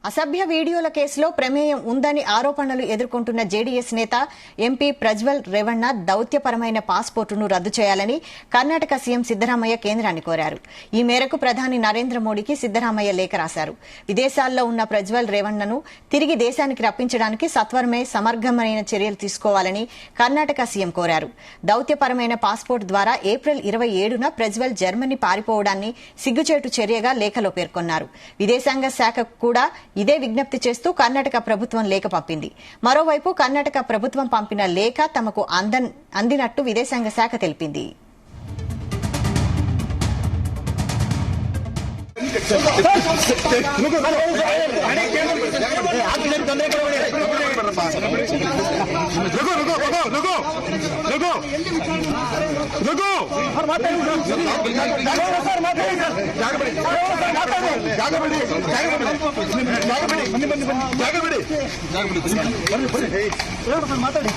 అసభ్య వీడియోల కేసులో ప్రమేయం ఉందని ఆరోపణలు ఎదుర్కొంటున్న జేడీఎస్ నేత ఎంపీ ప్రజ్వల్ రేవణ్ణ దౌత్యపరమైన పాస్పోర్టును రద్దు చేయాలని కర్ణాటక సీఎం సిద్దరామయ్య కేంద్రాన్ని కోరారు. ఈ మేరకు ప్రధాని నరేంద్ర మోడీకి సిద్దరామయ్య లేఖ రాశారు. విదేశాల్లో ఉన్న ప్రజ్వల్ రేవణ్ణను తిరిగి దేశానికి రప్పించడానికి సత్వరమే సమగ్రమైన చర్యలు తీసుకోవాలని కర్ణాటక సీఎం కోరారు. దౌత్యపరమైన పాస్పోర్ట్ ద్వారా ఏప్రిల్ 27న ప్రజ్వల్ జర్మనీ పారిపోవడాన్ని సిగ్గుచేటు చర్యగా లేఖలో పేర్కొన్నారు. విదేశాంగ శాఖ కూడా ఇదే విజ్ఞప్తి చేస్తూ కర్ణాటక ప్రభుత్వం లేఖ పంపింది. మరోవైపు కర్ణాటక ప్రభుత్వం పంపిన లేఖ తమకు అందినట్టు విదేశాంగ శాఖ తెలిపింది. మాట్లాడి